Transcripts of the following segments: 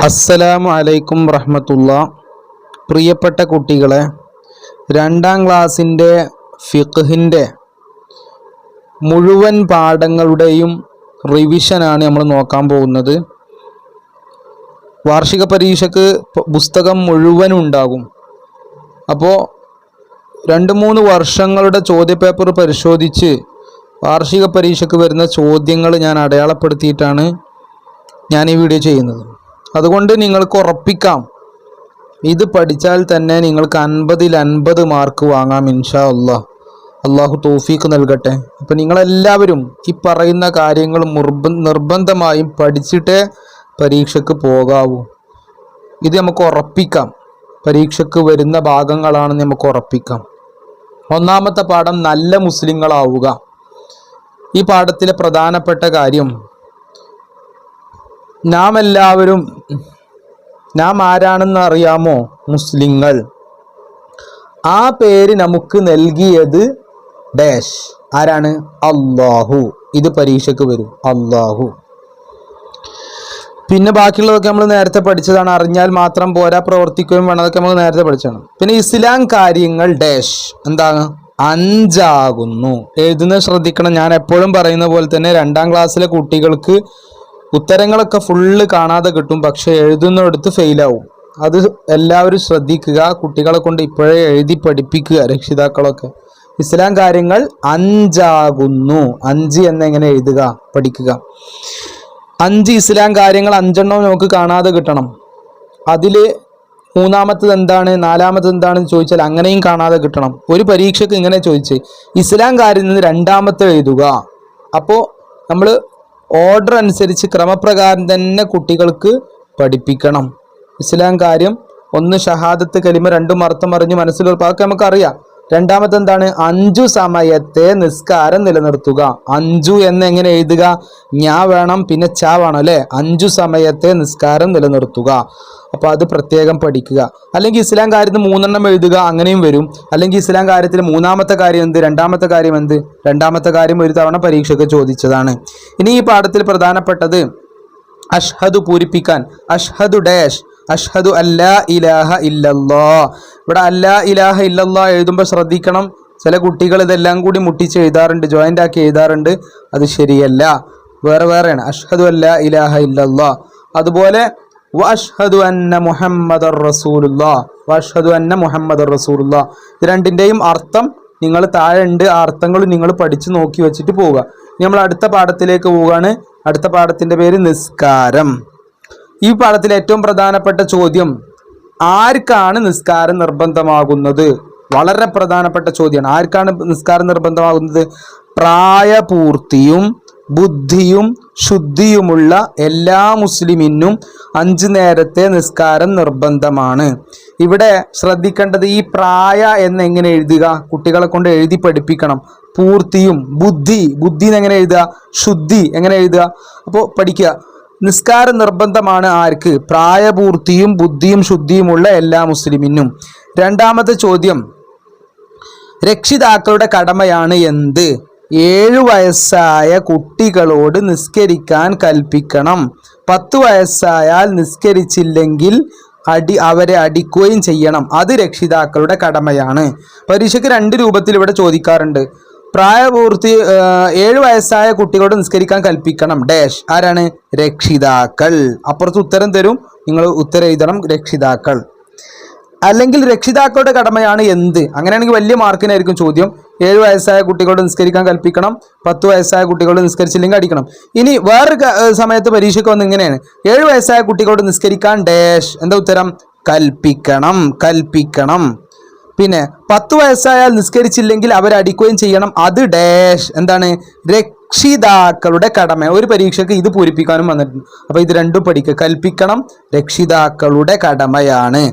അസ്സലാമു അലൈക്കും റഹ്മത്തുള്ള. പ്രിയപ്പെട്ട കുട്ടികളെ, 2ാം ക്ലാസ്സിൻ്റെ ഫിഖ്ഹിൻ്റെ മുഴുവൻ പാഠങ്ങളുടെയും റിവിഷനാണ് നമ്മൾ നോക്കാൻ പോകുന്നത്. വാർഷിക പരീക്ഷയ്ക്ക് പുസ്തകം മുഴുവനും ഉണ്ടാകും. അപ്പോൾ 2-3 വർഷങ്ങളുടെ ചോദ്യപേപ്പർ പരിശോധിച്ച് വാർഷിക പരീക്ഷയ്ക്ക് വരുന്ന ചോദ്യങ്ങൾ ഞാൻ അടയാളപ്പെടുത്തിയിട്ടാണ് ഞാൻ ഈ വീഡിയോ ചെയ്യുന്നത്. അതുകൊണ്ട് നിങ്ങൾക്ക് ഉറപ്പിക്കാം, ഇത് പഠിച്ചാൽ തന്നെ നിങ്ങൾക്ക് 50-ൽ 50 മാർക്ക് വാങ്ങാം ഇൻഷാ അല്ലാഹ്. അള്ളാഹു തൗഫീഖ് നൽകട്ടെ. അപ്പോൾ നിങ്ങളെല്ലാവരും ഈ പറയുന്ന കാര്യങ്ങൾ നിർബന്ധമായും പഠിച്ചിട്ടേ പരീക്ഷയ്ക്ക് പോകാവൂ. ഇത് നമുക്ക് ഉറപ്പിക്കാം, പരീക്ഷയ്ക്ക് വരുന്ന ഭാഗങ്ങളാണെന്ന് നമുക്ക് ഉറപ്പിക്കാം. 1ാമത്തെ പാഠം നല്ല മുസ്ലിങ്ങളാവുക. ഈ പാഠത്തിലെ പ്രധാനപ്പെട്ട കാര്യം, നാം ആരാണെന്ന് അറിയാമോ? മുസ്ലിങ്ങൾ. ആ പേര് നമുക്ക് നൽകിയത് ഡാഷ്. ആരാണ്? അല്ലാഹു. ഇത് പരീക്ഷയ്ക്ക് വരും, അല്ലാഹു. പിന്നെ ബാക്കിയുള്ളതൊക്കെ നമ്മൾ നേരത്തെ പഠിച്ചതാണ്. അറിഞ്ഞാൽ മാത്രം പോരാ, പ്രവർത്തിക്കുകയും വേണം. അതൊക്കെ നമ്മൾ നേരത്തെ പഠിച്ചതാണ്. പിന്നെ ഇസ്ലാം കാര്യങ്ങൾ ഡാഷ് എന്താണ്? 5 ആകുന്നു. എഴുതുന്നത് ശ്രദ്ധിക്കണം. ഞാൻ എപ്പോഴും പറയുന്ന പോലെ തന്നെ 2ാം ക്ലാസ്സിലെ കുട്ടികൾക്ക് ഉത്തരങ്ങളൊക്കെ ഫുള്ള് കാണാതെ കിട്ടും, പക്ഷെ എഴുതുന്നിടത്ത് ഫെയിലാവും. അത് എല്ലാവരും ശ്രദ്ധിക്കുക. കുട്ടികളെ കൊണ്ട് ഇപ്പോഴേ എഴുതി പഠിപ്പിക്കുക, രക്ഷിതാക്കളൊക്കെ. ഇസ്ലാം കാര്യങ്ങൾ 5 ആകുന്നു. 5 എന്നെങ്ങനെ എഴുതുക പഠിക്കുക. 5 ഇസ്ലാം കാര്യങ്ങൾ 5 എണ്ണം നമുക്ക് കാണാതെ കിട്ടണം. അതിൽ 3ാമത്തത് എന്താണ്, 4ാമത്തത് എന്താണെന്ന് ചോദിച്ചാൽ അങ്ങനെയും കാണാതെ കിട്ടണം. ഒരു പരീക്ഷയ്ക്ക് ഇങ്ങനെ ചോദിച്ച് ഇസ്ലാം കാര്യം നിന്ന് 2ാമത്തെ എഴുതുക. അപ്പോൾ നമ്മൾ ഓർഡർ അനുസരിച്ച് ക്രമപ്രകാരം തന്നെ കുട്ടികൾക്ക് പഠിപ്പിക്കണം. ഇസ്ലാം കാര്യം 1 ഷഹാദത്ത് കലിമ, 2 അർത്ഥം അറിഞ്ഞ് മനസ്സിലുറപ്പാക്കുക, നമുക്കറിയാം. 2ാമത്തെ എന്താണ്? 5 സമയത്തെ നിസ്കാരം നിലനിർത്തുക. 5 എന്നെങ്ങനെ എഴുതുക? ഞാ വേണം, പിന്നെ ച വേണം അല്ലേ? 5 സമയത്തെ നിസ്കാരം നിലനിർത്തുക. അപ്പോൾ അത് പ്രത്യേകം പഠിക്കുക. അല്ലെങ്കിൽ ഇസ്ലാം കാര്യത്തിൽ 3 എണ്ണം എഴുതുക, അങ്ങനെയും വരും. അല്ലെങ്കിൽ ഇസ്ലാം കാര്യത്തിൽ 3ാമത്തെ കാര്യം എന്ത്, 2ാമത്തെ കാര്യം എന്ത്? 2ാമത്തെ കാര്യം ഒരു തവണ പരീക്ഷയ്ക്ക് ചോദിച്ചതാണ്. ഇനി ഈ പാഠത്തിൽ പ്രധാനപ്പെട്ടത് അഷ്ഹദു പൂരിപ്പിക്കാൻ. അഷ്ഹദു ഡാഷ്, അഷ്ഹദു അല്ലാ ഇലാഹ ഇല്ലല്ലാഹ്. ഇവിടെ അല്ലാ ഇലാഹ ഇല്ലല്ലാഹ് എഴുതുമ്പോൾ ശ്രദ്ധിക്കണം. ചില കുട്ടികൾ ഇതെല്ലാം കൂടി മുട്ടിച്ച് എഴുതാറുണ്ട്, ജോയിൻ്റ് ആക്കി എഴുതാറുണ്ട്. അത് ശരിയല്ല, വേറെയാണ്. അഷ്ഹദു അല്ലാ ഇലാഹ ഇല്ലല്ലാഹ്. അതുപോലെ വഅഷ്ഹദു അന്ന മുഹമ്മദർ റസൂലുള്ളാഹ്, വഅഷ്ഹദു അന്ന മുഹമ്മദർ റസൂലുള്ളാഹ്. ഇത് രണ്ടിൻ്റെയും അർത്ഥം നിങ്ങൾ താഴെ ഉണ്ട്. ആ അർത്ഥങ്ങൾ നിങ്ങൾ പഠിച്ച് നോക്കി വെച്ചിട്ട് പോവുക. ഇനി നമ്മൾ അടുത്ത പാഠത്തിലേക്ക് പോവുകയാണ്. അടുത്ത പാഠത്തിൻ്റെ പേര് നിസ്കാരം. ഈ പാഠത്തിലെ ഏറ്റവും പ്രധാനപ്പെട്ട ചോദ്യം, ആർക്കാണ് നിസ്കാരം നിർബന്ധമാകുന്നത്? വളരെ പ്രധാനപ്പെട്ട ചോദ്യമാണ്. ആർക്കാണ് നിസ്കാരം നിർബന്ധമാകുന്നത്? പ്രായപൂർത്തിയും ബുദ്ധിയും ശുദ്ധിയുമുള്ള എല്ലാ മുസ്ലിമിനും 5 നേരത്തെ നിസ്കാരം നിർബന്ധമാണ്. ഇവിടെ ശ്രദ്ധിക്കേണ്ടത്, ഈ പ്രായ എന്നെങ്ങനെ എഴുതുക? കുട്ടികളെ കൊണ്ട് എഴുതി പഠിപ്പിക്കണം. പൂർത്തിയും ബുദ്ധി എങ്ങനെ എഴുതുക? ശുദ്ധി എങ്ങനെ എഴുതുക? അപ്പോൾ പഠിക്കുക. നിസ്കാരം നിർബന്ധമാണ് ആർക്ക്? പ്രായപൂർത്തിയും ബുദ്ധിയും ശുദ്ധിയുമുള്ള എല്ലാ മുസ്ലിമിനും. 2ാമത്തെ ചോദ്യം, രക്ഷിതാക്കളുടെ കടമയാണ് എന്ത്? 7 വയസ്സായ കുട്ടികളോട് നിസ്കരിക്കാൻ കൽപ്പിക്കണം. 10 വയസ്സായാൽ നിസ്കരിച്ചില്ലെങ്കിൽ അവരെ അടിക്കുകയും ചെയ്യണം. അത് രക്ഷിതാക്കളുടെ കടമയാണ്. പരീക്ഷയ്ക്ക് 2 രൂപത്തിൽ ഇവിടെ ചോദിക്കാറുണ്ട്. പ്രായപൂർത്തി 7 വയസ്സായ കുട്ടികളോട് നിസ്കരിക്കാൻ കൽപ്പിക്കണം ഡാഷ്. ആരാണ്? രക്ഷിതാക്കൾ. അപ്പുറത്ത് ഉത്തരം തരും, നിങ്ങൾ ഉത്തരം എഴുതണം, രക്ഷിതാക്കൾ. അല്ലെങ്കിൽ രക്ഷിതാക്കളുടെ കടമയാണ് എന്ത്? അങ്ങനെയാണെങ്കിൽ വലിയ മാർക്കിനായിരിക്കും ചോദ്യം. 7 വയസ്സായ കുട്ടികളോട് നിസ്കരിക്കാൻ കൽപ്പിക്കണം, 10 വയസ്സായ കുട്ടികളോട് നിസ്കരിച്ചില്ലെങ്കിൽ അടിക്കണം. ഇനി വേറൊരു സമയത്ത് പരീക്ഷയ്ക്ക് വന്ന് ഇങ്ങനെയാണ്, 7 വയസ്സായ കുട്ടികളോട് നിസ്കരിക്കാൻ ഡാഷ്. എന്താ ഉത്തരം? കൽപ്പിക്കണം. പിന്നെ 10 വയസ്സായാൽ നിസ്കരിച്ചില്ലെങ്കിൽ അവരടിക്കുകയും ചെയ്യണം. അത് ഡാഷ്. എന്താണ്? രക്ഷിതാക്കളുടെ കടമ. ഒരു പരീക്ഷയ്ക്ക് ഇത് പൂരിപ്പിക്കാനും വന്നിട്ടുണ്ട്. അപ്പോൾ ഇത് രണ്ടും പഠിക്കുക. കൽപ്പിക്കണം, രക്ഷിതാക്കളുടെ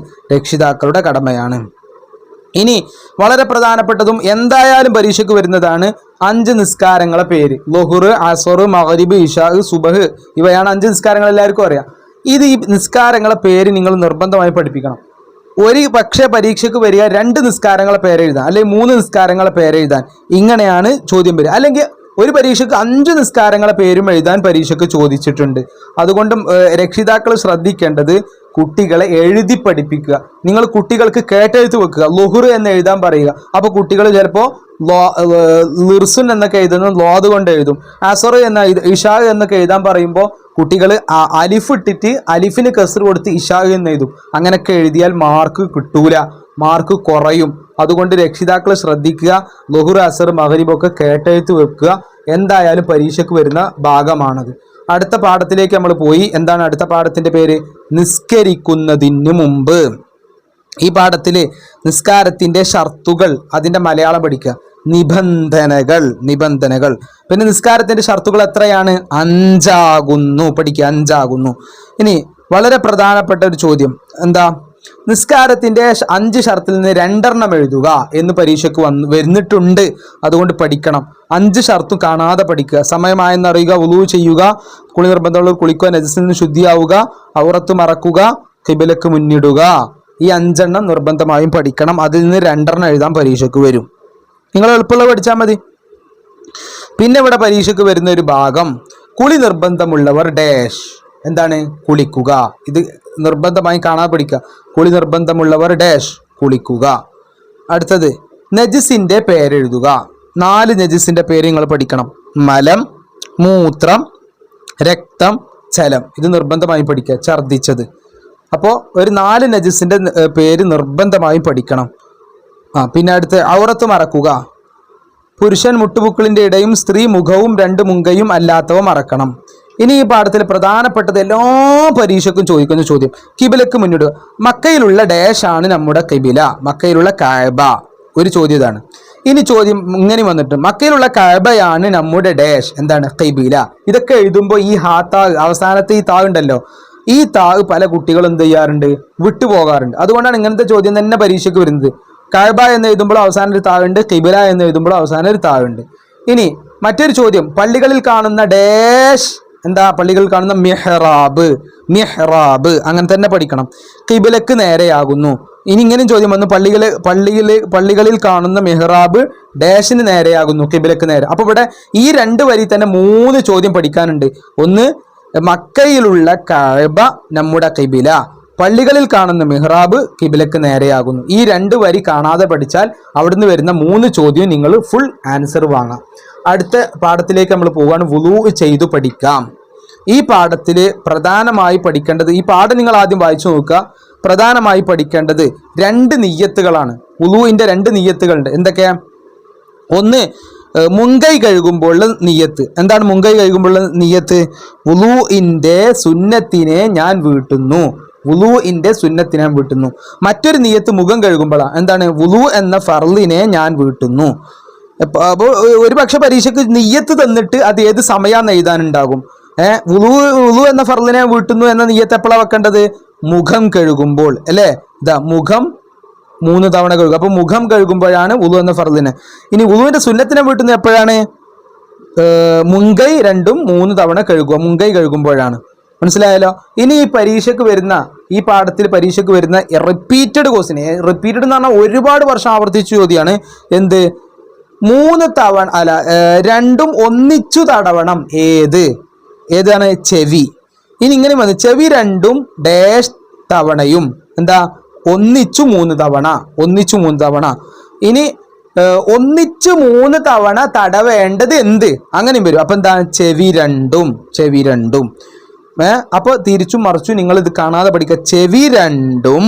കടമയാണ്. ഇനി വളരെ പ്രധാനപ്പെട്ടതും എന്തായാലും പരീക്ഷയ്ക്ക് വരുന്നതാണ് 5 നിസ്കാരങ്ങളെ പേര്. ളുഹ്ർ, അസ്ർ, മഗ്രിബ്, ഇശാ, സുബഹ്. ഇവയാണ് 5 നിസ്കാരങ്ങൾ, എല്ലാവർക്കും അറിയാം. ഈ നിസ്കാരങ്ങളെ പേര് നിങ്ങൾ നിർബന്ധമായി പഠിപ്പിക്കണം. ഒരു പക്ഷേ പരീക്ഷയ്ക്ക് വരിക 2 നിസ്കാരങ്ങളെ പേരെഴുതാൻ, അല്ലെങ്കിൽ 3 നിസ്കാരങ്ങളെ പേരെഴുതാൻ. ഇങ്ങനെയാണ് ചോദ്യം വരിക. അല്ലെങ്കിൽ ഒരു പരീക്ഷയ്ക്ക് 5 നിസ്കാരങ്ങളെ പേരും എഴുതാൻ പരീക്ഷയ്ക്ക് ചോദിച്ചിട്ടുണ്ട്. അതുകൊണ്ട് രക്ഷിതാക്കൾ ശ്രദ്ധിക്കേണ്ടത് കുട്ടികളെ എഴുതി പഠിപ്പിക്കുക. നിങ്ങൾ കുട്ടികൾക്ക് കേട്ടെഴുത്ത് വെക്കുക. ലുഹുർ എന്ന് എഴുതാൻ പറയുക. അപ്പോൾ കുട്ടികൾ ചിലപ്പോൾ ലിർസുൻ എന്നൊക്കെ എഴുതുന്നത് ലോത് കൊണ്ട് എഴുതും. അസർ എന്ന ഇഷാ എന്നൊക്കെ എഴുതാൻ പറയുമ്പോൾ കുട്ടികൾ അലിഫ് ഇട്ടിട്ട് അലിഫിന് കസർ കൊടുത്ത് ഇഷാ എന്ന് എഴുതും. അങ്ങനെയൊക്കെ എഴുതിയാൽ മാർക്ക് കിട്ടൂല, മാർക്ക് കുറയും. അതുകൊണ്ട് രക്ഷിതാക്കൾ ശ്രദ്ധിക്കുക. ലുഹുർ, അസർ, മഗ്രിബൊക്കെ കേട്ടെഴുത്ത് വെക്കുക. എന്തായാലും പരീക്ഷയ്ക്ക് വരുന്ന ഭാഗമാണത്. അടുത്ത പാഠത്തിലേക്ക് നമ്മൾ പോയി. എന്താണ് അടുത്ത പാഠത്തിന്റെ പേര്? നിസ്കരിക്കുന്നതിന് മുമ്പ്. ഈ പാഠത്തിൽ നിസ്കാരത്തിന്റെ ഷർത്തുകൾ, അതിന്റെ മലയാളം പഠിക്കുക. നിബന്ധനകൾ. പിന്നെ നിസ്കാരത്തിന്റെ ഷർത്തുകൾ എത്രയാണ്? 5 ആകുന്നു. പഠിക്കുക, 5 ആകുന്നു. ഇനി വളരെ പ്രധാനപ്പെട്ട ഒരു ചോദ്യം എന്താ? നിസ്കാരത്തിന്റെ 5 ഷർത്തിൽ നിന്ന് 2 എഴുതുക എന്ന് പരീക്ഷയ്ക്ക് വരുന്നിട്ടുണ്ട്. അതുകൊണ്ട് പഠിക്കണം. 5 ഷർത്തും കാണാതെ പഠിക്കുക. സമയമായെന്നറിയുക, വുളൂ ചെയ്യുക, കുളി നിർബന്ധമുള്ളവർ കുളിക്കുക, നജസിൽ നിന്ന് ശുദ്ധിയാവുക, ഔറത്ത് മറക്കുക, ഖിബലക്ക് മുന്നിടുക. ഈ 5 നിർബന്ധമായും പഠിക്കണം. അതിൽ നിന്ന് 2 എഴുതാൻ പരീക്ഷയ്ക്ക് വരും. നിങ്ങൾ എളുപ്പമുള്ള പഠിച്ചാൽ മതി. പിന്നെ ഇവിടെ പരീക്ഷയ്ക്ക് വരുന്ന ഒരു ഭാഗം, കുളി നിർബന്ധമുള്ളവർ ഡാഷ്. എന്താണ്? കുളിക്കുക. ഇത് നിർബന്ധമായും കാണാതെ പഠിക്കുക. കുളി നിർബന്ധമുള്ളവർ ഡാഷ് കുളിക്കുക. അടുത്തത് നജിസിന്റെ പേരെഴുതുക. 4 നജിസിന്റെ പേര് നിങ്ങൾ പഠിക്കണം. മലം, മൂത്രം, രക്തം, ചലം. ഇത് നിർബന്ധമായും പഠിക്കുക. ഛർദ്ദിച്ചത്. അപ്പോൾ ഒരു 4 നജിസിന്റെ പേര് നിർബന്ധമായും പഠിക്കണം. പിന്നെ അടുത്ത് ഔറത്ത് മറക്കുക. പുരുഷൻ മുട്ടുപുക്കളിന്റെ ഇടയും സ്ത്രീ മുഖവും 2 മുങ്കയും അല്ലാത്തവ മറക്കണം. ഇനി ഈ പാഠത്തിൽ പ്രധാനപ്പെട്ടത് എല്ലാ പരീക്ഷയ്ക്കും ചോദിക്കുന്ന ചോദ്യം, കിബിലക്ക് മുന്നിടുക. മക്കയിലുള്ള ഡാഷ് ആണ് നമ്മുടെ കിബില, മക്കയിലുള്ള കഅബ. ഒരു ചോദ്യം ഇതാണ്. ഇനി ചോദ്യം ഇങ്ങനെ വന്നിട്ട്, മക്കയിലുള്ള കഅബയാണ് നമ്മുടെ ഡാഷ്. എന്താണ്? കിബില. ഇതൊക്കെ എഴുതുമ്പോൾ ഈ അവസാനത്തെ ഈ താ ഉണ്ടല്ലോ, ഈ താ പല കുട്ടികളും എന്ത് ചെയ്യാറുണ്ട്? വിട്ടുപോകാറുണ്ട്. അതുകൊണ്ടാണ് ഇങ്ങനത്തെ ചോദ്യം തന്നെ പരീക്ഷയ്ക്ക് വരുന്നത്. കഅബ എന്ന് എഴുതുമ്പോൾ അവസാനം ഒരു താഴുണ്ട്, കിബില എന്ന് എഴുതുമ്പോൾ അവസാനം ഒരു താഴുണ്ട്. ഇനി മറ്റൊരു ചോദ്യം, പള്ളികളിൽ കാണുന്ന ഡാഷ് എന്താ? പള്ളികളിൽ കാണുന്ന മിഹ്റാബ്. അങ്ങനെ തന്നെ പഠിക്കണം. കിബിലക്ക് നേരെയാകുന്നു. ഇനി ഇങ്ങനെയും ചോദ്യം വന്നു, പള്ളികളിൽ കാണുന്ന മിഹ്റാബ് ഡാഷിന് നേരെയാകുന്നു, കിബിലക്ക് നേരെ. അപ്പൊ ഇവിടെ ഈ 2 വരി തന്നെ 3 ചോദ്യം പഠിക്കാനുണ്ട്. ഒന്ന്, മക്കയിലുള്ള കഅബ നമ്മുടെ കിബില, പള്ളികളിൽ കാണുന്ന മിഹ്റാബ് കിബിലക്ക് നേരെയാകുന്നു. ഈ 2 വരി കാണാതെ പഠിച്ചാൽ അവിടുന്ന് വരുന്ന 3 ചോദ്യം നിങ്ങൾ ഫുൾ ആൻസർ വാങ്ങാം. അടുത്ത പാഠത്തിലേക്ക് നമ്മൾ പോവുകയാണ്. വുളൂ ചെയ്തു പഠിക്കാം. ഈ പാഠത്തിൽ പ്രധാനമായി പഠിക്കേണ്ടത്, ഈ പാഠം നിങ്ങൾ ആദ്യം വായിച്ചു നോക്കുക. പ്രധാനമായി പഠിക്കേണ്ടത് 2 നിയ്യത്തുകളാണ്. വുളൂഇന്റെ 2 നിയ്യത്തുകളുണ്ട്. എന്തൊക്കെയാ? ഒന്ന്, മുങ്കൈ കഴുകുമ്പോഴുള്ള നിയ്യത്ത്. എന്താണ് മുങ്കൈ കഴുകുമ്പോഴുള്ള നിയ്യത്ത്? വുളൂഇന്റെ സുന്നത്തിനെ ഞാൻ വീട്ടുന്നു. വുളൂഇന്റെ സുന്നത്തിനെ ഞാൻ വീട്ടുന്നു. മറ്റൊരു നിയ്യത്ത് മുഖം കഴുകുമ്പോഴാണ്. എന്താണ്? വുളൂ എന്ന ഫർളിനെ ഞാൻ വീട്ടുന്നു. അപ്പോൾ ഒരു പക്ഷെ പരീക്ഷയ്ക്ക് നിയ്യത്ത് തന്നിട്ട് അത് ഏത് സമയാന്ന് എഴുതാനുണ്ടാകും. വുളൂ എന്ന ഫർളിനെ വീട്ടുന്നു എന്ന നിയ്യത്ത് എപ്പോഴാണ് വെക്കേണ്ടത്? മുഖം കഴുകുമ്പോൾ, അല്ലേ? ഇതാ മുഖം 3 തവണ കഴുകുക. അപ്പൊ മുഖം കഴുകുമ്പോഴാണ് വുളൂ എന്ന ഫർളിനെ. ഇനി വുളൂവിന്റെ സുന്നത്തിനെ വീട്ടുന്നത് എപ്പോഴാണ്? മുങ്കൈ 2ഉം 3 തവണ കഴുകുക. മുങ്കൈ കഴുകുമ്പോഴാണ്. മനസ്സിലായല്ലോ? ഇനി ഈ പരീക്ഷയ്ക്ക് വരുന്ന, ഈ പാഠത്തിൽ പരീക്ഷയ്ക്ക് വരുന്ന റിപ്പീറ്റഡ് ക്വസ്റ്റ്യൻ, റിപ്പീറ്റഡ് എന്ന് പറഞ്ഞാൽ ഒരുപാട് വർഷം ആവർത്തിച്ച ചോദ്യമാണ്. എന്ത്? 3 തവണ അല്ല, 2ഉം ഒന്നിച്ചു തടവണം. ഏതാണ്? ചെവി. ഇനി ഇങ്ങനെ വന്ന് ചെവി 2ഉം ഡാഷ് തവണയും എന്താ? ഒന്നിച്ചു 3 തവണ. ഇനി ഒന്നിച്ചു 3 തവണ തടവേണ്ടത് എന്ത്? അങ്ങനെയും വരും. അപ്പൊ എന്താണ്? ചെവി രണ്ടും. അപ്പൊ തിരിച്ചും മറിച്ചും നിങ്ങൾ ഇത് കാണാതെ പഠിക്കുക. ചെവി 2ഉം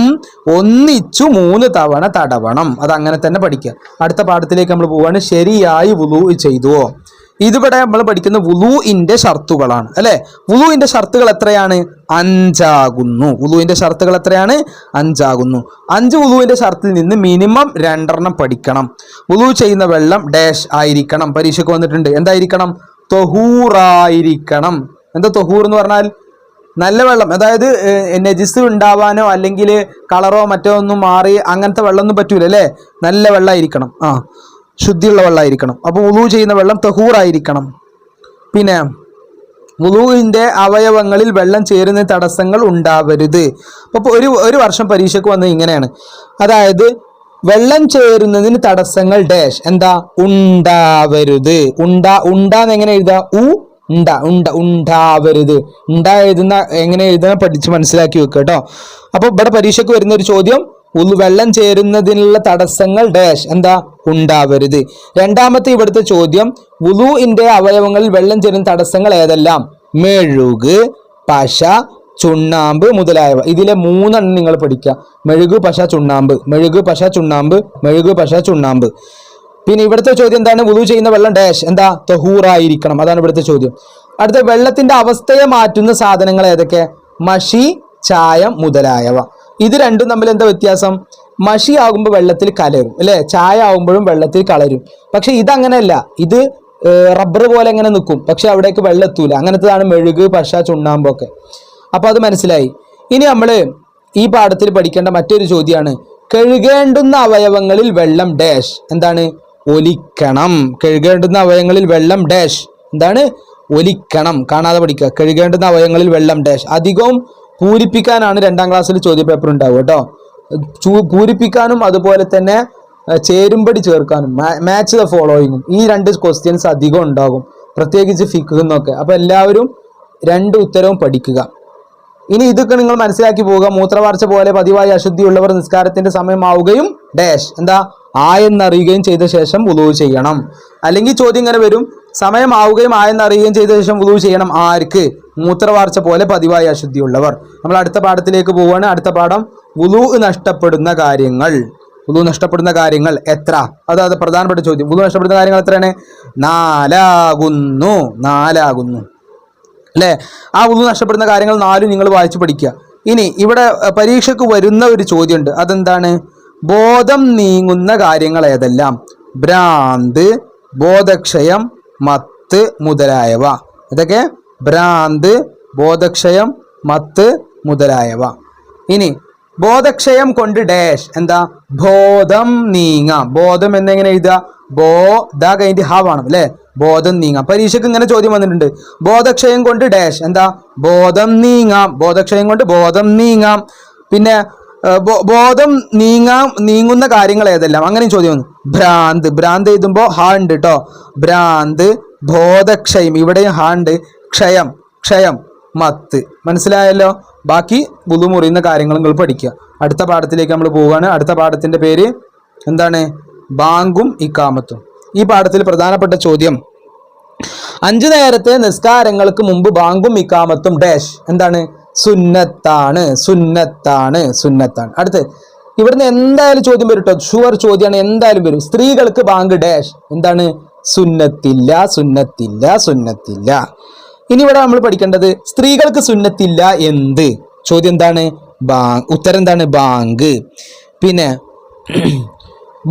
ഒന്നിച്ചു 3 തവണ തടവണം. അത് അങ്ങനെ തന്നെ പഠിക്കുക. അടുത്ത പാഠത്തിലേക്ക് നമ്മൾ പോവുകയാണ്. ശരിയായി വുളൂ ചെയ്തുവോ? ഇതിവിടെ നമ്മൾ പഠിക്കുന്ന വുളൂഇന്റെ ഷർത്തുകളാണ്, അല്ലെ? വുളൂഇന്റെ ഷർത്തുകൾ എത്രയാണ്? 5 ആകുന്നു. വുളൂഇന്റെ ഷർത്തുകൾ എത്രയാണ്? 5 ആകുന്നു. 5 വുളൂഇന്റെ ഷർത്തിൽ നിന്ന് മിനിമം 2 പഠിക്കണം. വുളൂ ചെയ്യുന്ന വെള്ളം ഡാഷ് ആയിരിക്കണം. പരീക്ഷയ്ക്ക് വന്നിട്ടുണ്ട്. എന്തായിരിക്കണം? തൊഹൂറായിരിക്കണം. എന്താ തൊഹൂർ എന്ന് പറഞ്ഞാൽ? നല്ല വെള്ളം. അതായത് നജിസ് ഉണ്ടാവാനോ അല്ലെങ്കിൽ കളറോ മറ്റോ ഒന്നും മാറി അങ്ങനത്തെ വെള്ളമൊന്നും പറ്റൂല, അല്ലേ? നല്ല വെള്ളമായിരിക്കണം. ശുദ്ധിയുള്ള വെള്ളമായിരിക്കണം. അപ്പോൾ വുളൂ ചെയ്യുന്ന വെള്ളം തഹൂറായിരിക്കണം. പിന്നെ വുളൂവിന്റെ അവയവങ്ങളിൽ വെള്ളം ചേരുന്ന തടസ്സങ്ങൾ ഉണ്ടാവരുത്. അപ്പോൾ ഒരു വർഷം പരീക്ഷയ്ക്ക് വന്നത് ഇങ്ങനെയാണ്. അതായത് വെള്ളം ചേരുന്നതിന് തടസ്സങ്ങൾ ഡാഷ് എന്താ ഉണ്ടാവരുത്. ഉണ്ടാന്ന് എങ്ങനെ എഴുതാ ഉണ്ടാവരുത്. എഴുതുന്ന എങ്ങനെ എഴുതുന്ന പഠിച്ച് മനസ്സിലാക്കി വെക്കുക കേട്ടോ. അപ്പൊ ഇവിടെ പരീക്ഷയ്ക്ക് വരുന്ന ഒരു ചോദ്യം വെള്ളം ചേരുന്നതിനുള്ള തടസ്സങ്ങൾ ഡാഷ് എന്താ ഉണ്ടാവരുത്. രണ്ടാമത്തെ ഇവിടുത്തെ ചോദ്യം വുളുഇന്റെ അവയവങ്ങളിൽ വെള്ളം ചേരുന്ന തടസ്സങ്ങൾ ഏതെല്ലാം? മെഴുക്, പശ, ചുണ്ണാമ്പ് മുതലായവ. ഇതിലെ 3 നിങ്ങൾ പഠിക്കുക. മെഴുക്, പശ, ചുണ്ണാമ്പ്, മെഴുക്, പശ, ചുണ്ണാമ്പ്, മെഴുക്, പശ, ചുണ്ണാമ്പ്. പിന്നെ ഇവിടുത്തെ ചോദ്യം എന്താണ്? വുളു ചെയ്യുന്ന വെള്ളം ഡാഷ് എന്താ തഹൂറായിരിക്കണം. അതാണ് ഇവിടുത്തെ ചോദ്യം. അടുത്ത വെള്ളത്തിന്റെ അവസ്ഥയെ മാറ്റുന്ന സാധനങ്ങൾ ഏതൊക്കെ? മഷി, ചായം മുതലായവ. ഇത് രണ്ടും തമ്മിൽ എന്താ വ്യത്യാസം? മഷി ആകുമ്പോൾ വെള്ളത്തിൽ കലരും അല്ലെ, ചായ ആകുമ്പോഴും വെള്ളത്തിൽ കളരും. പക്ഷെ ഇതങ്ങനെയല്ല, ഇത് റബ്ബർ പോലെ എങ്ങനെ നിൽക്കും, പക്ഷെ അവിടേക്ക് വെള്ളം എത്തൂല. അങ്ങനത്തതാണ് മെഴുക്, പശ, ചുണ്ണാമ്പൊക്കെ. അപ്പൊ അത് മനസ്സിലായി. ഇനി നമ്മൾ ഈ പാഠത്തിൽ പഠിക്കേണ്ട മറ്റൊരു ചോദ്യമാണ് കഴുകേണ്ടുന്ന അവയവങ്ങളിൽ വെള്ളം ഡാഷ് എന്താണ് ഒലിക്കണം. കഴുകേണ്ടുന്ന അവയവങ്ങളിൽ വെള്ളം ഡാഷ് എന്താണ് ഒലിക്കണം. കാണാതെ പഠിക്കുക. കഴുകേണ്ടുന്ന അവയവങ്ങളിൽ വെള്ളം ഡാഷ്. അധികവും പൂരിപ്പിക്കാനാണ് 2ാം ക്ലാസ്സിൽ ചോദ്യ പേപ്പർ ഉണ്ടാവുക കേട്ടോ. പൂരിപ്പിക്കാനും അതുപോലെ തന്നെ ചേരുംപടി ചേർക്കാനും മാച്ച് ദ ഫോളോയിങ്ങും ഈ 2 ക്വസ്റ്റ്യൻസ് അധികം ഉണ്ടാകും, പ്രത്യേകിച്ച് ഫിഖ്ഹ്ന്നൊക്കെ. അപ്പൊ എല്ലാവരും 2 ഉത്തരവും പഠിക്കുക. ഇനി ഇതൊക്കെ നിങ്ങൾ മനസ്സിലാക്കി പോവുക. മൂത്രവാർച്ച പോലെ പതിവായി അശുദ്ധിയുള്ളവർ നിസ്കാരത്തിന്റെ സമയമാവുകയും ഡാഷ് എന്താ ആയെന്നറിയുകയും ചെയ്ത ശേഷം വുളൂ ചെയ്യണം. അല്ലെങ്കിൽ ചോദ്യം ഇങ്ങനെ വരും, സമയമാവുകയും ആയെന്നറിയുകയും ചെയ്ത ശേഷം വുളൂ ചെയ്യണം. ആർക്ക്? മൂത്രവാർച്ച പോലെ പതിവായി അശുദ്ധിയുള്ളവർ. നമ്മൾ അടുത്ത പാഠത്തിലേക്ക് പോവുകയാണ്. അടുത്ത പാഠം വുളൂ നഷ്ടപ്പെടുന്ന കാര്യങ്ങൾ. വുളൂ നഷ്ടപ്പെടുന്ന കാര്യങ്ങൾ എത്ര? അതായത് പ്രധാനപ്പെട്ട ചോദ്യം. വുളൂ നഷ്ടപ്പെടുന്ന കാര്യങ്ങൾ എത്രയാണ്? 4 അല്ലേ? ആ വുളൂ നഷ്ടപ്പെടുന്ന കാര്യങ്ങൾ 4 നിങ്ങൾ വായിച്ചു പഠിക്കുക. ഇനി ഇവിടെ പരീക്ഷയ്ക്ക് വരുന്ന ഒരു ചോദ്യമുണ്ട്. അതെന്താണ്? ബോധം നീങ്ങുന്ന കാര്യങ്ങൾ ഏതെല്ലാം? ഭ്രാന്ത്, ബോധക്ഷയം, മത്ത് മുതലായവ. ഇതൊക്കെ ഭ്രാന്ത്, ബോധക്ഷയം, മത്ത് മുതലായവ. ഇനി ബോധക്ഷയം കൊണ്ട് ഡാഷ് എന്താ ബോധം നീങ്ങാം. ബോധം എന്നെങ്ങനെ എഴുതുക? ബോധ കഴിഞ്ഞ് ഹാവാണ് അല്ലെ, ബോധം നീങ്ങാം. പരീക്ഷയ്ക്ക് ഇങ്ങനെ ചോദ്യം വന്നിട്ടുണ്ട്. ബോധക്ഷയം കൊണ്ട് ഡാഷ് എന്താ ബോധം നീങ്ങാം. ബോധക്ഷയം കൊണ്ട് ബോധം നീങ്ങാം. പിന്നെ ബോധം നീങ്ങുന്ന കാര്യങ്ങൾ ഏതെല്ലാം? അങ്ങനെയും ചോദ്യം വന്നു. ഭ്രാന്ത് എഴുതുമ്പോൾ ഹാ ഉണ്ട് കേട്ടോ. ഭ്രാന്ത്, ബോധക്ഷയം ഇവിടെയും ഹാ ഉണ്ട്. ക്ഷയം, മത്ത്. മനസ്സിലായല്ലോ? ബാക്കി വുളു മുറിയുന്ന കാര്യങ്ങൾ നിങ്ങൾ പഠിക്കുക. അടുത്ത പാഠത്തിലേക്ക് നമ്മൾ പോവുകയാണ്. അടുത്ത പാഠത്തിന്റെ പേര് എന്താണ്? ബാങ്കും ഇഖാമത്തും. ഈ പാഠത്തിൽ പ്രധാനപ്പെട്ട ചോദ്യം 5 നേരത്തെ നിസ്കാരങ്ങൾക്ക് മുമ്പ് ബാങ്കും ഇഖാമത്തും ഡാഷ് എന്താണ് സുന്നത്താണ്. അടുത്ത് ഇവിടുന്ന് എന്തായാലും ചോദ്യം വരും കേട്ടോ. ഷുവർ ചോദ്യമാണ്, എന്തായാലും വരും. സ്ത്രീകൾക്ക് ബാങ്ക് ഡാഷ് എന്താണ് സുന്നത്തില്ല. ഇനി ഇവിടെ നമ്മൾ പഠിക്കേണ്ടത് സ്ത്രീകൾക്ക് സുന്നത്തില്ല എന്ത്? ചോദ്യം എന്താണ്? ഉത്തരം എന്താണ്? ബാങ്ക്. പിന്നെ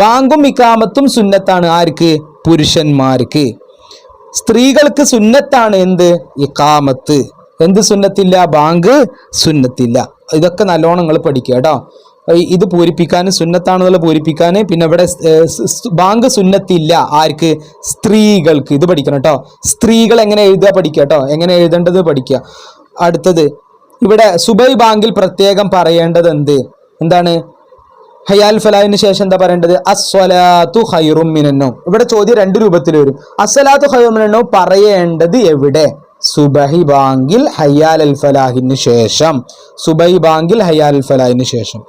ബാങ്കും ഇഖാമത്തും സുന്നത്താണ്. ആർക്ക്? പുരുഷന്മാർക്ക്. സ്ത്രീകൾക്ക് സുന്നത്താണ് എന്ത്? ഇഖാമത്ത്. എന്ത് സുന്നത്തില്ല? ബാങ്ക് സുന്നത്തില്ല. ഇതൊക്കെ നല്ലോണം നിങ്ങൾ പഠിക്കുക കേട്ടോ. ഇത് പൂരിപ്പിക്കാൻ സുന്നത്താണെന്നുള്ള പൂരിപ്പിക്കാൻ. പിന്നെ ഇവിടെ ബാങ്ക് സുന്നത്തില്ല ആർക്ക്? സ്ത്രീകൾക്ക്. ഇത് പഠിക്കണം കേട്ടോ. സ്ത്രീകൾ എങ്ങനെ എഴുതുക പഠിക്കുക കേട്ടോ. എങ്ങനെ എഴുതേണ്ടത് പഠിക്കുക. അടുത്തത് ഇവിടെ സുബൈ ബാങ്കിൽ പ്രത്യേകം പറയേണ്ടത് എന്താണ്? ഹയ്യാൽ ഫലാഹിന് ശേഷം എന്താ പറയേണ്ടത്? അസ്വലാത്തു ഖൈറും മിനന്നൗം. ഇവിടെ ചോദ്യം 2 രൂപത്തിൽ വരും. അസ്വലാത്തു ഖൈറും മിനന്നൗം പറയേണ്ടത് എവിടെ? സുബഹി ബാങ്കിൽ ഹയ്യാൽ അൽ ഫലാഹിന് ശേഷം. സുബൈ ബാങ്കിൽ ഹയ്യാൽ അൽ ഫലാഹിന് ശേഷം.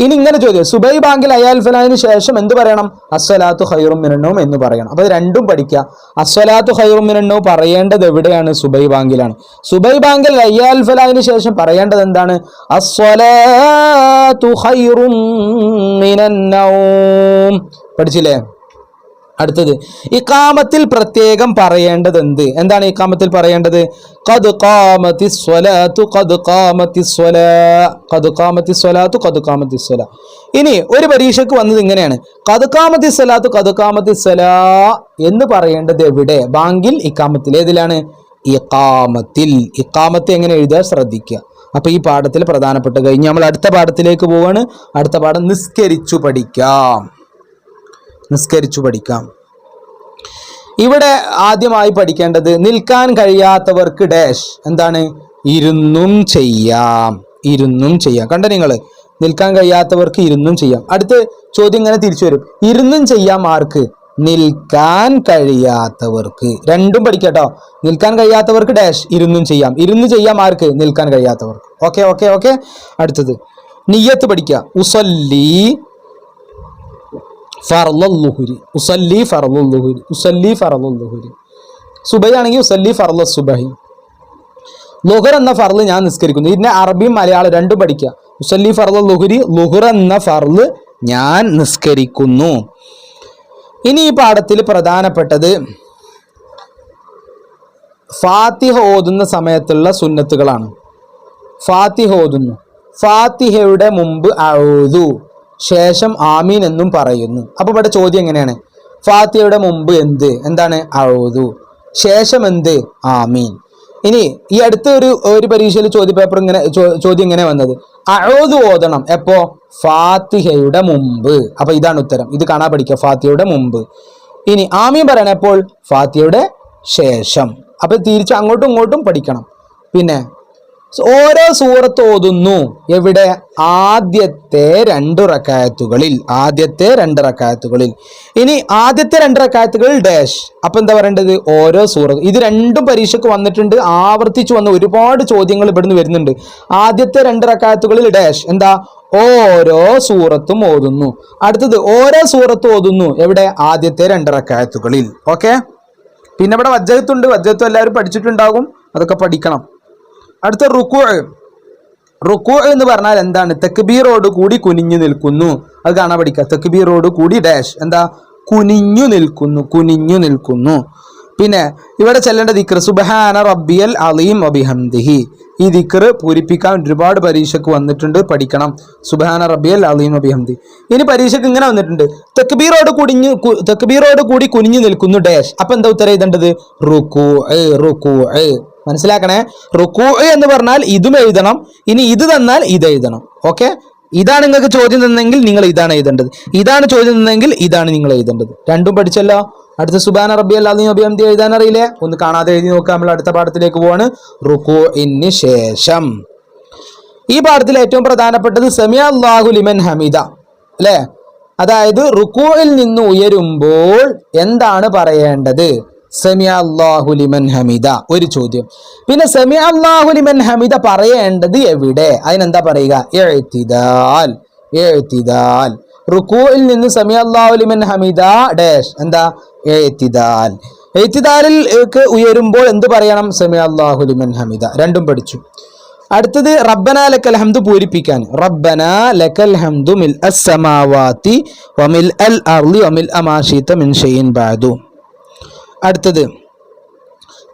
ഇനി ഇങ്ങനെ ചോദ്യം, സുബൈ ബാങ്കിൽ ഹയ്യാൽ ഫലാഹിന് ശേഷം എന്ത് പറയണം? അസ്വലാത്തു ഖൈറും മിനന്നൗം എന്ന് പറയണം. അപ്പൊ 2ഉം പഠിക്കുക. അസ്വലാത്തു ഖൈറും മിനന്നൗം പറയേണ്ടത് എവിടെയാണ്? സുബൈ ബാങ്കിലാണ്. സുബൈ ബാങ്കിൽ ഹയ്യാൽ ഫലാഹിന് ശേഷം പറയേണ്ടത് എന്താണ്? അസ്വലാത്തു ഖൈറും മിനന്നൗം. പഠിച്ചില്ലേ? അടുത്തത് ഇഖാമത്തിൽ പ്രത്യേകം പറയേണ്ടത് എന്താണ്? ഇഖാമത്തിൽ പറയേണ്ടത് ഖദ് ഖാമത്തിസ് സ്വലാത്തു ഖദ് ഖാമത്തിസ് സ്വലാ. ഇനി ഒരു പരീക്ഷയ്ക്ക് വന്നത് ഇങ്ങനെയാണ്. ഖദ് ഖാമത്തിസ് സ്വലാത്തു ഖദ് ഖാമത്തിസ് സ്വലാ എന്ന് പറയേണ്ടത് എവിടെ? ബാങ്കിൽ, ഇഖാമത്തിൽ. ഏതിലാണ്? ഇഖാമത്തിൽ. ഇഖാമത്ത് എങ്ങനെ എഴുതുക ശ്രദ്ധിക്കുക. അപ്പൊ ഈ പാഠത്തിൽ പ്രധാനപ്പെട്ട കഴിഞ്ഞ് നമ്മൾ അടുത്ത പാഠത്തിലേക്ക് പോവാണ്. അടുത്ത പാഠം നിസ്കരിച്ചു പഠിക്കാം. ഇവിടെ ആദ്യമായി പഠിക്കേണ്ടത് നിൽക്കാൻ കഴിയാത്തവർക്ക് ഡാഷ് എന്താണ്? ഇരുന്നും ചെയ്യാം. കണ്ട നിങ്ങൾ നിൽക്കാൻ കഴിയാത്തവർക്ക് ഇരുന്നും ചെയ്യാം. അടുത്ത ചോദ്യം ഇങ്ങനെ തിരിച്ചു വരും. ഇരുന്നും ചെയ്യാം ആർക്ക്? നിൽക്കാൻ കഴിയാത്തവർക്ക്. രണ്ടും പഠിക്കട്ടോ. നിൽക്കാൻ കഴിയാത്തവർക്ക് ഡാഷ് ഇരുന്നും ചെയ്യാം. ഇരുന്ന് ചെയ്യാം ആർക്ക്? നിൽക്കാൻ കഴിയാത്തവർക്ക്. Okay okay okay. അടുത്തത് നിയ്യത്ത് പഠിക്കുക. ഉസല്ലി ഫർളുൽ ളുഹ്രി. ഉസല്ലി ഫർളുൽ ളുഹ്രി. ഉസല്ലി ഫർളുൽ ളുഹ്രി. സുബഹി ആണെങ്കിൽ ഉസല്ലി ഫർളുൽ സുബഹി. ളുഹർ എന്ന ഫർള് ഞാൻ നിസ്കരിക്കുന്നു. ഇതിനെ അറബിയും മലയാളം രണ്ടും പഠിക്കുക. ഉസല്ലി ഫർളുൽ ളുഹ്രി. ളുഹർ എന്ന ഫർള് ഞാൻ നിസ്കരിക്കുന്നു. ഇനി ഈ പാഠത്തിൽ പ്രധാനപ്പെട്ടത് ഫാത്തിഹ ഓതുന്ന സമയത്തുള്ള സുന്നത്തുകളാണ്. ഫാത്തിഹ ഓതുന്നു. ഫാത്തിഹയുടെ മുമ്പ് അഊദു, ശേഷം ആമീൻ എന്നും പറയുന്നു. അപ്പോൾ ഇവിടെ ചോദ്യം എങ്ങനെയാണ്? ഫാത്തിഹയുടെ മുമ്പ് എന്താണ്? അഊദു. ശേഷം ആമീൻ. ഇനി ഈ അടുത്ത ഒരു പരീക്ഷയിൽ ചോദ്യപേപ്പർ ചോദ്യം ഇങ്ങനെ വന്നത്, അഊദു ഓതണം എപ്പോ? ഫാത്തിഹയുടെ മുമ്പ്. അപ്പൊ ഇതാണ് ഉത്തരം. ഇത് കാണാൻ പഠിക്കുക. ഫാത്തിഹയുടെ മുമ്പ്. ഇനി ആമീൻ പറയണം എപ്പോൾ? ഫാത്തിഹയുടെ ശേഷം. അപ്പൊ തിരിച്ച് അങ്ങോട്ടും ഇങ്ങോട്ടും പഠിക്കണം. പിന്നെ ഓരോ സൂറത്ത് ഓതുന്നു എവിടെ? ആദ്യത്തെ 2 റക്അത്തുകളിൽ. ആദ്യത്തെ 2 റക്അത്തുകളിൽ. ഇനി ആദ്യത്തെ 2 റക്അത്തുകളിൽ ഡാഷ്. അപ്പൊ എന്താ പറയേണ്ടത്? ഓരോ സൂറത്ത്. ഇത് രണ്ടും പരീക്ഷയ്ക്ക് വന്നിട്ടുണ്ട്. ആവർത്തിച്ചു വന്ന ഒരുപാട് ചോദ്യങ്ങൾ ഇവിടുന്ന് വരുന്നുണ്ട്. ആദ്യത്തെ 2 റക്അത്തുകളിൽ ഡാഷ്. എന്താ? ഓരോ സൂറത്തും ഓതുന്നു. അടുത്തത് ഓരോ സൂറത്ത് ഓതുന്നു എവിടെ? ആദ്യത്തെ 2 റക്അത്തുകളിൽ. ഓക്കെ. പിന്നെ ഇവിടെ വജ്ജഹത്തുണ്ട്. വജ്ജഹത്ത് എല്ലാവരും പഠിച്ചിട്ടുണ്ടാകും. അതൊക്കെ പഠിക്കണം. അടുത്ത റുക്കൂ. റുക്കൂ എന്ന് പറഞ്ഞാൽ എന്താണ്? തക്ബീറോട് കൂടി കുനിഞ്ഞു നിൽക്കുന്നു. അത് കാണാൻ പഠിക്കുക. തക്ബീറോട് കൂടി ഡാഷ്. എന്താ? കുനിഞ്ഞു നിൽക്കുന്നു. കുനിഞ്ഞു നിൽക്കുന്നു. പിന്നെ ഇവിടെ ചെല്ലേണ്ട ദിക്ർ സുബ്ഹാന റബ്ബിയൽ അലീം വബിഹംദിഹി. ഈ ദിക്ർ പൂരിപ്പിക്കാൻ ഒരുപാട് പരീക്ഷയ്ക്ക് വന്നിട്ടുണ്ട്. പഠിക്കണം. സുബ്ഹാന റബ്ബിയൽ അലീം വബിഹംദിഹി. ഇനി പരീക്ഷയ്ക്ക് ഇങ്ങനെ വന്നിട്ടുണ്ട്, തക്ബീറോട് കൂടി കുനിഞ്ഞു നിൽക്കുന്നു ഡാഷ്. അപ്പൊ എന്താ ഉത്തരം എഴുതേണ്ടത്? റുക്കൂ. റുക്കൂ. മനസ്സിലാക്കണേ. റുക്കൂ എന്ന് പറഞ്ഞാൽ ഇതും എഴുതണം. ഇനി ഇത് തന്നാൽ ഇത് എഴുതണം. ഓക്കെ. ഇതാണ് നിങ്ങൾക്ക് ചോദ്യം തന്നെങ്കിൽ നിങ്ങൾ ഇതാണ് എഴുതേണ്ടത്. ഇതാണ് ചോദ്യം തന്നെങ്കിൽ ഇതാണ് നിങ്ങൾ എഴുതേണ്ടത്. രണ്ടും പഠിച്ചല്ലോ. അടുത്ത സുബ്ഹാന റബ്ബിയൽ അലീം വബിഹംദി എഴുതാൻ അറിയില്ലേ? ഒന്ന് കാണാതെ എഴുതി നോക്കുക. നമ്മൾ അടുത്ത പാഠത്തിലേക്ക് പോവാണ്. റുകൂഇന് ശേഷം. ഈ പാഠത്തിൽ ഏറ്റവും പ്രധാനപ്പെട്ടത് സമിഅ അല്ലാഹു ലിമൻ ഹമിദ അല്ലേ? അതായത് റുകൂഇൽ നിന്ന് ഉയരുമ്പോൾ എന്താണ് പറയേണ്ടത്? സമിഅ അല്ലാഹു ലിമൻ ഹമിദ ഒരു ചോദ്യം. പിന്നെ സമിഅ അല്ലാഹു ലിമൻ ഹമിദ പറയേണ്ടത് എവിടെ? അതിനെന്താ പറയുക? ഇഅ്തിദാൽ. ഇഅ്തിദാൽ. റുകൂഇൽ നിന്ന് സമിഅ അല്ലാഹു ലിമൻ ഹമിദ ഡാഷ്. എന്താ? ഇഅ്തിദാൽ. ഇഅ്തിദാലിൽ ഉയരുമ്പോൾ എന്ത് പറയണം? സമിഅ അല്ലാഹു ലിമൻ ഹമിദ. രണ്ടും പഠിച്ചു. അടുത്തത് റബ്ബന ലക്കൽ ഹംദു പൂരിപ്പിക്കാൻ. റബ്ബന ലക്കൽ ഹംദു മിൽ അസ്സമാവാതി വമിൽ അൽ അർളി വമിൽ അമാശീത മിൻ ഷൈഇൻ ബഅദു. അടുത്തത്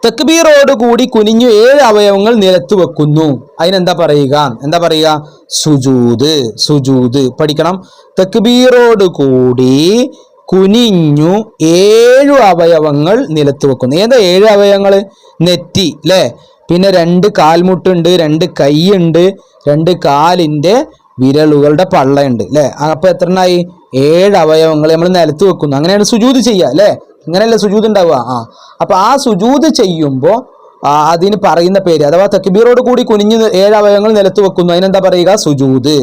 തക്ബീറോട് കൂടി കുനിഞ്ഞു 7 അവയവങ്ങൾ നിലത്ത് വെക്കുന്നു. അതിനെന്താ പറയുക? എന്താ പറയുക? സുജൂദ്. സുജൂദ് പഠിക്കണം. തക്ബീറോട് കൂടി കുനിഞ്ഞു 7 അവയവങ്ങൾ നിലത്ത് വെക്കുന്നു. ഏതാ 7 അവയവങ്ങൾ? നെറ്റി അല്ലേ? പിന്നെ 2 കാൽമുട്ടുണ്ട്, 2 കൈയുണ്ട്, 2 കാലിന്റെ വിരലുകളുടെ പള്ളയുണ്ട് അല്ലേ? അപ്പൊ എത്രണ്ണായി? 7 അവയവങ്ങൾ നമ്മൾ നിലത്ത് വെക്കുന്നു. അങ്ങനെയാണ് സുജൂദ് ചെയ്യുക അല്ലേ? ഇങ്ങനെയല്ല സുജൂദ് ഉണ്ടാവുക. അപ്പൊ ആ സുജൂദ് ചെയ്യുമ്പോൾ അതിന് പറയുന്ന പേര്, അഥവാ തക്ബീറോട് കൂടി കുനിഞ്ഞ് 7 അവയവങ്ങൾ നിലത്ത് വെക്കുന്നു. അതിനെന്താ പറയുക? സുജൂദ്.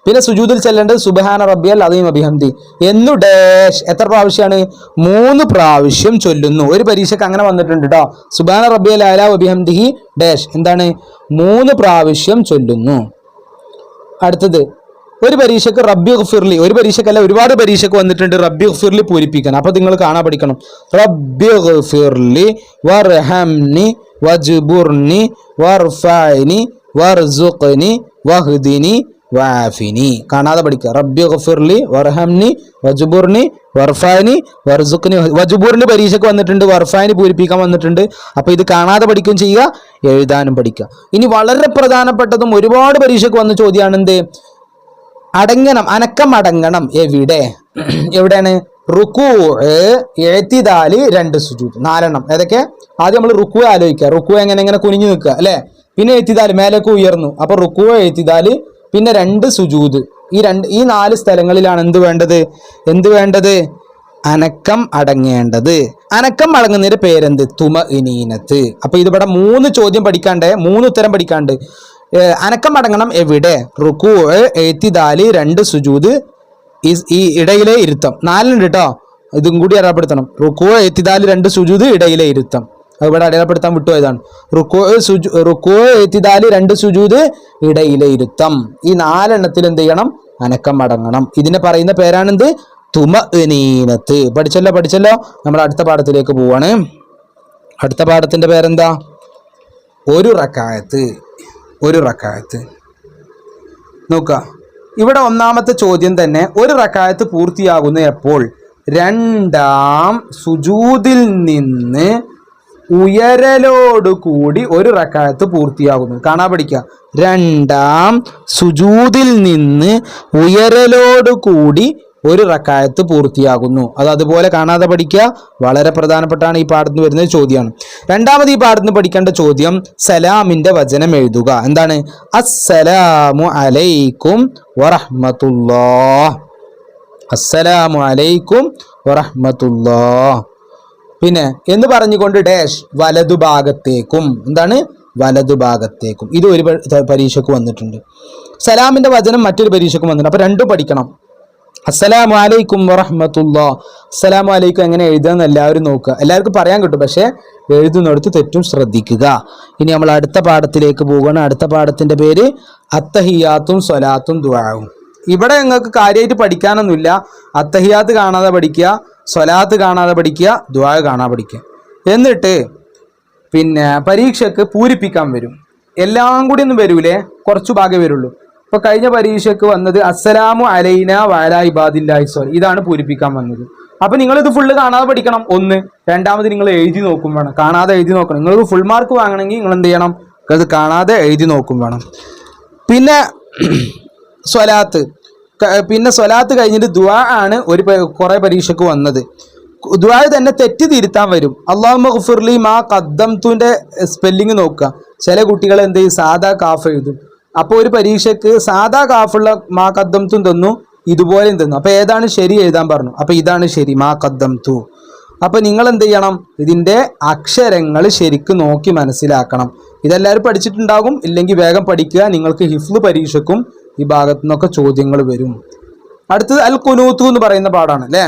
പിന്നെ സുജൂദിൽ ചെല്ലേണ്ടത് സുബ്ഹാന റബ്ബിയൽ അലീം വബിഹംദി എന്നു ഡാഷ്. എത്ര പ്രാവശ്യമാണ്? 3 പ്രാവശ്യം ചൊല്ലുന്നു. ഒരു പരീക്ഷയ്ക്ക് അങ്ങനെ വന്നിട്ടുണ്ട് കേട്ടോ. സുബ്ഹാന റബ്ബിയൽ അലാ വബിഹംദിഹി ഡാഷ്. എന്താണ്? 3 പ്രാവശ്യം ചൊല്ലുന്നു. അടുത്തത് ഒരു പരീക്ഷയ്ക്ക് റബ്ബി ഗഫിർലി, ഒരു പരീക്ഷയ്ക്കല്ല ഒരുപാട് പരീക്ഷയ്ക്ക് വന്നിട്ടുണ്ട് റബ്ബി ഗഫിർലി പൂരിപ്പിക്കാൻ. അപ്പൊ നിങ്ങൾ കാണാൻ പഠിക്കണം. റബ്ബി ഗഫിർലി വർഹംനി വജ്ബുർനി വർഫഅനി വർസുഖ്നി വഹ്ദിനി വാഫിനി. കാണാതെ പഠിക്കുക. റബ്ബി ഗഫിർലി വർഹംനി വജ്ബുർനി വർഫഅനി വർസുഖ്നി. വജ്ബുർനി പരീക്ഷയ്ക്ക് വന്നിട്ടുണ്ട്, വർഫഅനി പൂരിപ്പിക്കാൻ വന്നിട്ടുണ്ട്. അപ്പൊ ഇത് കാണാതെ പഠിക്കുകയും ചെയ്യുക, എഴുതാനും പഠിക്കുക. ഇനി വളരെ പ്രധാനപ്പെട്ടതും ഒരുപാട് പരീക്ഷയ്ക്ക് വന്ന ചോദ്യമാണ് എന്ത്? അടങ്ങണം, അനക്കം അടങ്ങണം എവിടെ? എവിടെയാണ്? റുക്കൂ, ഇഅ്തിദാൽ, 2 സുജൂദ്. 4 ഏതൊക്കെ? ആദ്യം നമ്മൾ റുക്കൂ ആലോചിക്കുക. റുക്കൂ എങ്ങനെ കുനിഞ്ഞു നിൽക്കുക അല്ലെ? പിന്നെ ഇഅ്തിദാൽ മേലേക്ക് ഉയർന്നു. അപ്പൊ റുക്കൂ, ഇഅ്തിദാൽ, പിന്നെ 2 സുജൂദ്. ഈ 4 സ്ഥലങ്ങളിലാണ് എന്ത് വേണ്ടത്? അനക്കം അടങ്ങേണ്ടത്. അനക്കം അടങ്ങുന്നതിന്റെ പേരെന്ത്? തുമഇനീനത്ത്. അപ്പൊ ഇതിവിടെ 3 ചോദ്യം പഠിക്കാണ്ട്, 3 ഉത്തരം പഠിക്കാണ്ട്. അനക്കം മടങ്ങണം എവിടെ? റുക്കൂ, എത്തിദാല്, 2 സുജൂദ്, ഈ ഇടയിലെ ഇരുത്തം. 4 ഉണ്ട് കേട്ടോ, ഇതും കൂടി അടയാളപ്പെടുത്തണം. റുക്കൂ, എത്തിദാല്, 2 സുജൂദ്, ഇടയിലെ ഇരുത്തം. ഇവിടെ അടയാളപ്പെടുത്താൻ വിട്ടുപോയതാണ്. റുക്കൂ, എത്തിദാല്, 2 സുജൂദ്, ഇടയിലെ ഇരുത്തം. ഈ 4 എണ്ണത്തിൽ എന്ത് ചെയ്യണം? അനക്കം മടങ്ങണം. ഇതിനെ പറയുന്ന പേരാണെന്ത്? തുമഅ്നീനത്ത്. പഠിച്ചല്ലോ. നമ്മൾ അടുത്ത പാഠത്തിലേക്ക് പോവാണ്. അടുത്ത പാഠത്തിന്റെ പേരെന്താ? ഒരു റക്അത്ത്. നോക്കുക, ഇവിടെ ഒന്നാമത്തെ ചോദ്യം തന്നെ, ഒരു റക്അത്ത് പൂർത്തിയാകുന്ന എപ്പോൾ? 2ാം സുജൂദിൽ നിന്ന് ഉയരലോടുകൂടി ഒരു റക്അത്ത് പൂർത്തിയാകുന്നു. കാണാൻ പഠിക്കുക. 2ാം സുജൂദിൽ നിന്ന് ഉയരലോടുകൂടി ഒരു റക്അത്ത് പൂർത്തിയാകുന്നു. അതുപോലെ കാണാതെ പഠിക്കുക. വളരെ പ്രധാനപ്പെട്ടാണ് ഈ പാഠത്തിന് വരുന്ന ചോദ്യമാണ്. രണ്ടാമത് ഈ പാഠത്തിന് പഠിക്കേണ്ട ചോദ്യം, സലാമിന്റെ വചനം എഴുതുക. എന്താണ്? അസ്സലാമു അലൈക്കും വറഹ്മത്തുള്ളാഹ്. അസ്സലാമു അലൈക്കും വറഹ്മത്തുള്ളാഹ്. പിന്നെ എന്ന് പറഞ്ഞുകൊണ്ട് ഡാഷ് വലതുഭാഗത്തേക്കും. എന്താണ്? വലതുഭാഗത്തേക്കും. ഇത് ഒരു പരീക്ഷയ്ക്ക് വന്നിട്ടുണ്ട്. സലാമിന്റെ വചനം മറ്റൊരു പരീക്ഷയ്ക്ക് വന്നിട്ടുണ്ട്. അപ്പൊ രണ്ടും പഠിക്കണം. അസ്സലാമു അലൈക്കും വറഹ്മത്തുള്ളാഹ്. അസ്സലാമു അലൈക്കും എങ്ങനെ എഴുതാന്ന് എല്ലാവരും നോക്കുക. എല്ലാവർക്കും പറയാൻ കിട്ടും, പക്ഷെ എഴുതുന്നിടത്ത് തെറ്റും ശ്രദ്ധിക്കുക. ഇനി നമ്മൾ അടുത്ത പാഠത്തിലേക്ക് പോവുകയാണ്. അടുത്ത പാഠത്തിന്റെ പേര് അത്തഹിയാത്തും സ്വലാത്തും ദുആവും. ഇവിടെ നിങ്ങൾക്ക് കാര്യമായിട്ട് പഠിക്കാനൊന്നുമില്ല. അത്തഹിയാത്ത് കാണാതെ പഠിക്കുക, സ്വലാത്ത് കാണാതെ പഠിക്കുക, ദുആ കാണാതെ പഠിക്കുക. എന്നിട്ട് പിന്നെ പരീക്ഷയ്ക്ക് പൂരിപ്പിക്കാൻ വരും. എല്ലാം കൂടി ഒന്നും വരൂലേ, കുറച്ചു ഭാഗമേ വരുള്ളൂ. ഇപ്പൊ കഴിഞ്ഞ പരീക്ഷയ്ക്ക് വന്നത് അസ്സലാമു അലൈന വഅലാ ഇബാദില്ലാഹി സ്വലിഹീൻ, ഇതാണ് പൂരിപ്പിക്കാൻ വന്നത്. അപ്പൊ നിങ്ങളിത് ഫുള്ള് കാണാതെ പഠിക്കണം. ഒന്ന്. രണ്ടാമത് നിങ്ങൾ എഴുതി നോക്കും വേണം. കാണാതെ എഴുതി നോക്കണം. നിങ്ങൾക്ക് ഫുൾ മാർക്ക് വാങ്ങണമെങ്കിൽ നിങ്ങൾ എന്ത് ചെയ്യണം? ഇത് കാണാതെ എഴുതി നോക്കും വേണം. പിന്നെ സ്വലാത്ത്. സ്വലാത്ത് കഴിഞ്ഞിട്ട് ദുആ ആണ് കുറെ പരീക്ഷയ്ക്ക് വന്നത്. ദുആ തന്നെ തെറ്റ് തിരുത്താൻ വരും. അല്ലാഹുമ്മ ഗ്ഫിർലി മാ ഖദ്ദംതുന്റെ സ്പെല്ലിംഗ് നോക്കുക. ചില കുട്ടികൾ എന്ത് ചെയ്യും? സാദാ കാഫ് എഴുതും. അപ്പോൾ ഒരു പരീക്ഷയ്ക്ക് സാദാ കാഫുള്ള മാ ഖദ്ദംതും തന്നു, ഇതുപോലെയും തന്നു. അപ്പൊ ഏതാണ് ശരി എഴുതാൻ പറഞ്ഞു. അപ്പൊ ഇതാണ് ശരി, മാ ഖദ്ദംതു. അപ്പൊ നിങ്ങൾ എന്ത് ചെയ്യണം? ഇതിന്റെ അക്ഷരങ്ങൾ ശരിക്കും നോക്കി മനസ്സിലാക്കണം. ഇതെല്ലാവരും പഠിച്ചിട്ടുണ്ടാകും. ഇല്ലെങ്കിൽ വേഗം പഠിക്കുക. നിങ്ങൾക്ക് ഹിഫ്ള് പരീക്ഷയ്ക്കും ഈ ഭാഗത്തു നിന്നൊക്കെ ചോദ്യങ്ങൾ വരും. അടുത്തത് അൽ ഖുനൂത്ത് എന്ന് പറയുന്ന പാഠാണ് അല്ലേ.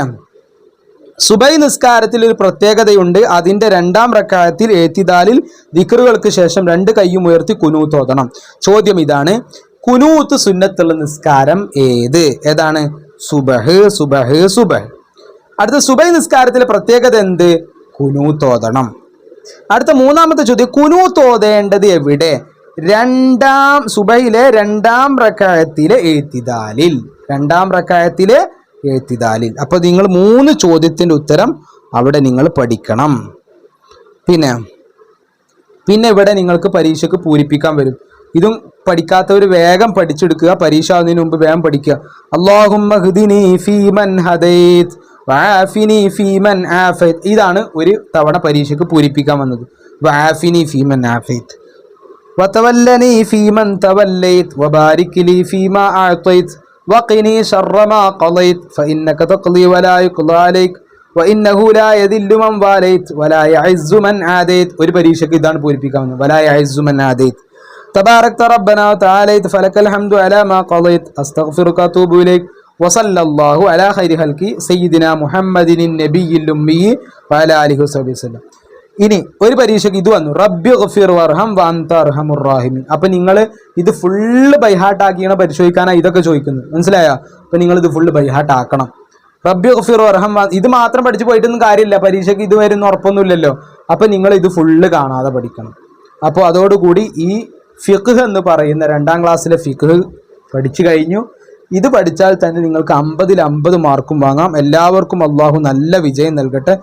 സുബൈ നിസ്കാരത്തിൽ ഒരു പ്രത്യേകതയുണ്ട്. അതിന്റെ 2ാം റക്അത്തിൽ എത്തിദാലിൽ ദിക്റുകൾക്ക് ശേഷം 2 കൈയും ഉയർത്തി കുനൂത്ത് ഓതണം. ചോദ്യം ഇതാണ്, കുനൂത്ത് സുന്നത്തുള്ള നിസ്കാരം ഏതാണ്? സുബഹ്. അടുത്ത സുബൈ നിസ്കാരത്തിലെ പ്രത്യേകത എന്ത്? കുനൂത്ത് ഓതണം. അടുത്ത 3ാമത്തെ ചോദ്യം, കുനൂത്ത് ഓതേണ്ടത് എവിടെ? സുബൈയിലെ 2ാം റക്അത്തിലെ എത്തിദാലിൽ. 2ാം റക്അത്തിലെ എത്തിദാലിൽ. അപ്പൊ നിങ്ങൾ 3 ചോദ്യത്തിന്റെ ഉത്തരം അവിടെ നിങ്ങൾ പഠിക്കണം. പിന്നെ ഇവിടെ നിങ്ങൾക്ക് പരീക്ഷയ്ക്ക് പൂരിപ്പിക്കാൻ വരും. ഇതും പഠിക്കാത്തവർ വേഗം പഠിച്ചെടുക്കുക. പരീക്ഷ ആവുന്നതിന് മുമ്പ് വേഗം പഠിക്കുക. അല്ലാഹുമ്മ ഹ്ദിനി ഫീമൻ ഹദൈത് വആഫിനി ഫീമൻ ആഫൈത്. ഇതാണ് ഒരു തവണ പരീക്ഷയ്ക്ക് പൂരിപ്പിക്കാൻ വന്നത്. വആഫിനി ഫീമൻ ആഫൈത് വതവല്ലനി ഫീമൻ തവല്ലൈത് വബാരിക് ലി ഫീമാ അഅതൈത് വഖിനി ശർറ മാ ഖളൈത് ഫഇന്നക തഖ്ളി വലാ യുഖ്ളാ അലൈക് വഇന്നഹു ലാ യദില്ലു മൻ വാലൈത് വലാ യഅസ്സു മൻ ആദൈത്. ഒരു പരീക്ഷയ്ക്ക് ഇതാണ് പൂരിപ്പിക്കാവുന്നത്. വലാ യഅസ്സു മൻ ആദൈത്. തബാറക്ത റബ്ബനാ വതആലൈത് ഫലക്കൽ ഹംദു അലാ മാ ഖളൈത് അസ്തഗ്ഫിറുക വഅതൂബു ഇലൈക് വസല്ലല്ലാഹു അലാ ഖൈരി ഖൽഖി സയ്യിദിനാ മുഹമ്മദിൻ നബിയിൽ ഉമ്മി വഅലാ ആലിഹി വസല്ലം. ഇനി ഒരു പരീക്ഷയ്ക്ക് ഇത് വന്നു, റബ്ബി ഗഫിർ വർഹം വഅൻത അർഹമുർ റഹീമീൻ. അപ്പൊ നിങ്ങൾ ഇത് ഫുള്ള് ബൈഹാർട്ട് ആക്കിയാണ് പരിശോധിക്കാനാണ് ഇതൊക്കെ ചോദിക്കുന്നത്. മനസ്സിലായോ? അപ്പൊ നിങ്ങൾ ഇത് ഫുള്ള് ബൈഹാർട്ട് ആക്കണം. റബ്ബി ഗഫിർ വർഹം, ഇത് മാത്രം പഠിച്ചു പോയിട്ടൊന്നും കാര്യമില്ല. പരീക്ഷയ്ക്ക് ഇത് വരുന്ന ഉറപ്പൊന്നുമില്ലല്ലോ. അപ്പൊ നിങ്ങൾ ഇത് ഫുള്ള് കാണാതെ പഠിക്കണം. അപ്പോൾ അതോടുകൂടി ഈ ഫിഖ് എന്ന് പറയുന്ന 2ാം ക്ലാസ്സിലെ ഫിഖ് പഠിച്ചു കഴിഞ്ഞു. ഇത് പഠിച്ചാൽ തന്നെ നിങ്ങൾക്ക് 50ൽ 50 മാർക്കും വാങ്ങാം. എല്ലാവർക്കും അള്ളാഹു നല്ല വിജയം നൽകട്ടെ.